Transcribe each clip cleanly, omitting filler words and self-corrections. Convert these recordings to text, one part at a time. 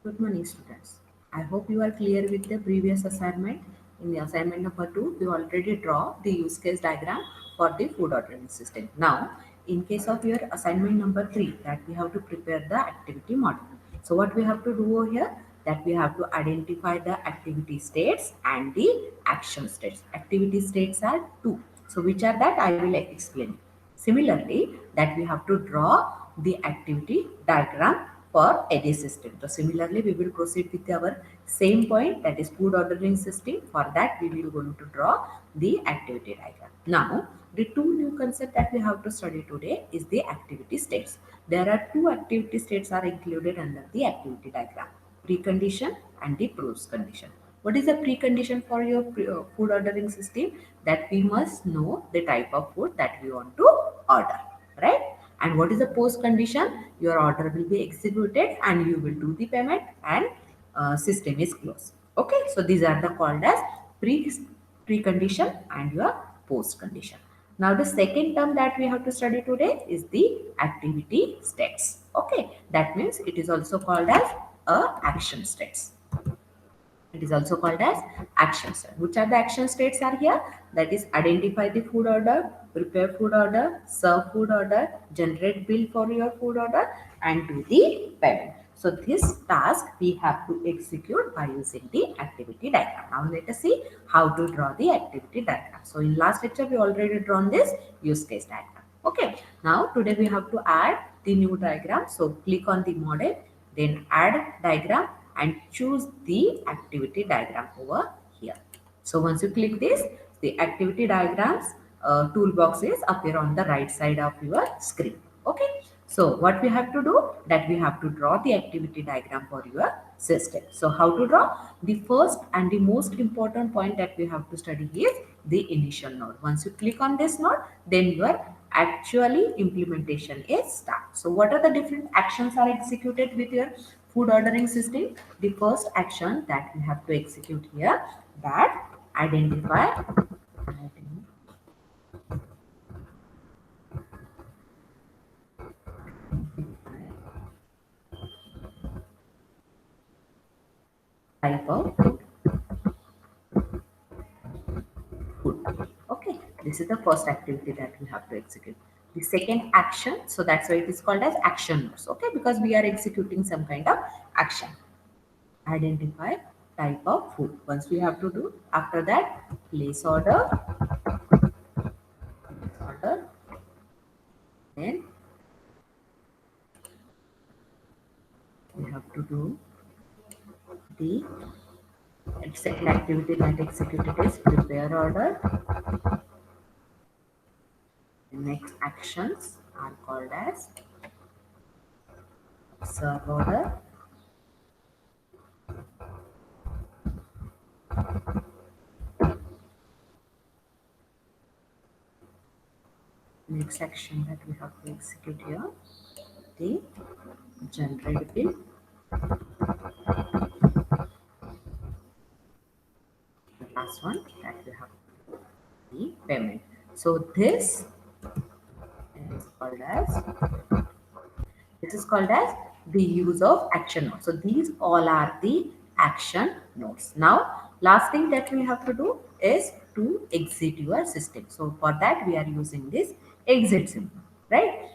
Good morning, students. I hope you are clear with the previous assignment. In the assignment number 2, we already draw the use case diagram for the food ordering system. Now, in case of your assignment number 3, that we have to prepare the activity model. So, what we have to do over here? That we have to identify the activity states and the action states. Activity states are two. So, which are that? I will explain. Similarly, that we have to draw the activity diagram for any system. So similarly, we will proceed with our same point, that is food ordering system. For that, we will going to draw the activity diagram. Now, the two new concepts that we have to study today is the activity states. There are two activity states are included under the activity diagram: precondition and the post condition. What is the precondition for your food ordering system? That we must know the type of food that we want to order, right? And what is the post condition? Your order will be executed and you will do the payment, and system is closed. Okay, so these are the called as precondition and your post condition. Now the second term that we have to study today is the activity states. Okay, that means it is also called as action states. It is also called as action state. Which are the action states are here? That is identify the food order, prepare food order, serve food order, generate bill for your food order, and do the payment. So this task we have to execute by using the activity diagram. Now let us see how to draw the activity diagram. So in last lecture we already drawn this use case diagram. Okay. Now today we have to add the new diagram. So click on the model, then add diagram and choose the activity diagram over here. So once you click this, the activity diagrams toolboxes appear on the right side of your screen. Okay. So what we have to do, that we have to draw the activity diagram for your system. So how to draw? The first and the most important point that we have to study is the initial node. Once you click on this node, then your actually implementation is start. So what are the different actions are executed with your food ordering system? The first action that we have to execute here, that identify type of food. Okay, this is the first activity that we have to execute. The second action, so that's why it is called as action nodes. Okay, because we are executing some kind of action. Identify type of food. Once we have to do, after that, order, then we have to do the second activity that executed is prepare order. The next actions are called as serve order. Next action that we have to execute here, the generate bill. The last one that we have the payment. So is called as this is called as the use of action nodes. So these all are the action nodes. Now, last thing that we have to do is to exit your system. So for that we are using this exit symbol, right?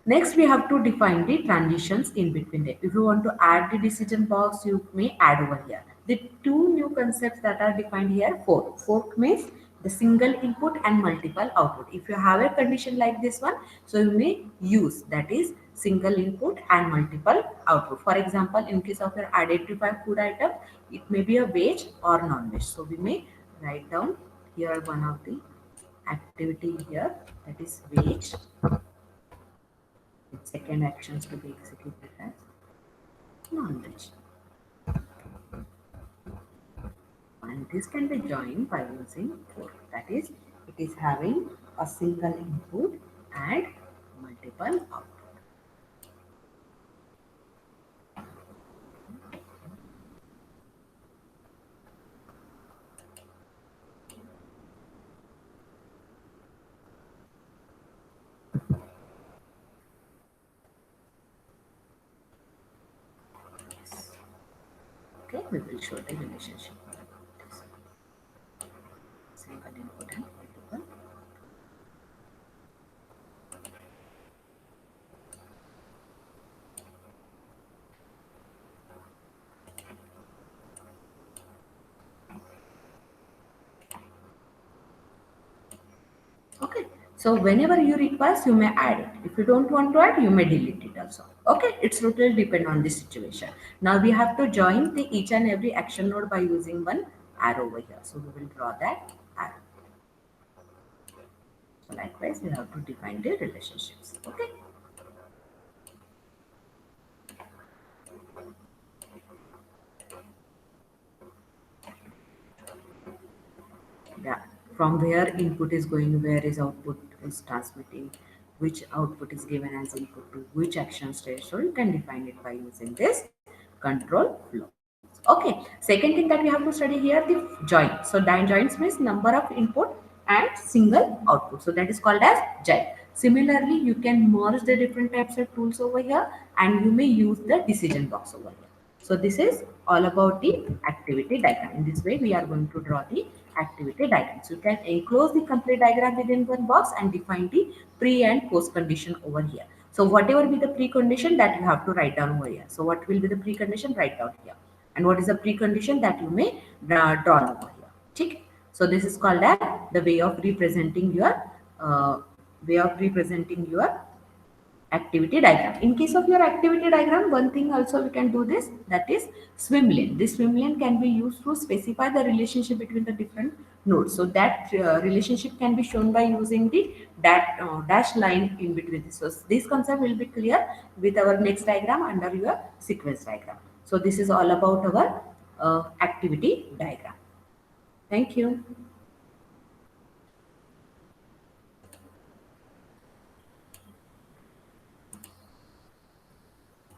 Next, we have to define the transitions in between them. If you want to add the decision box, you may add over here. The two new concepts that are defined here, fork. Fork means the single input and multiple output. If you have a condition like this one, so you may use that is single input and multiple output. For example, in case of your identify food item, it may be a veg or non-veg. So we may write down here one of the activity here, that is veg. Second actions to be executed as non-veg. And this can be joined by using for. That is, it is having a single input and multiple output. we will show the relationship about this. Single input and multiple. Okay. So whenever you request, you may add it. If you don't want to add, you may delete it also. Okay. It's totally depend on the situation. Now we have to join the each and every action node by using one arrow over here. So we will draw that arrow. So likewise, we have to define the relationships. Okay. Yeah, from where input is going, where is output is transmitting, which output is given as input to which action stage. So you can define it by using this control flow. Okay, second thing that we have to study here, the join. So joins means number of input and single output. So that is called as join. Similarly, you can merge the different types of tools over here, and you may use the decision box over here. So this is all about the activity diagram. In this way, we are going to draw the activity diagram. So you can enclose the complete diagram within one box and define the pre and post condition over here. So whatever be the precondition, that you have to write down over here. So what will be the precondition? Write down here. And what is the precondition that you may draw over here. Okay? So this is called as the uh, way of representing your activity diagram. In case of your activity diagram, one thing also we can do this, that is swim lane. This swim lane can be used to specify the relationship between the different nodes. So that relationship can be shown by using the dash line in between this. So this concept will be clear with our next diagram under your sequence diagram. So this is all about our activity diagram. Thank you.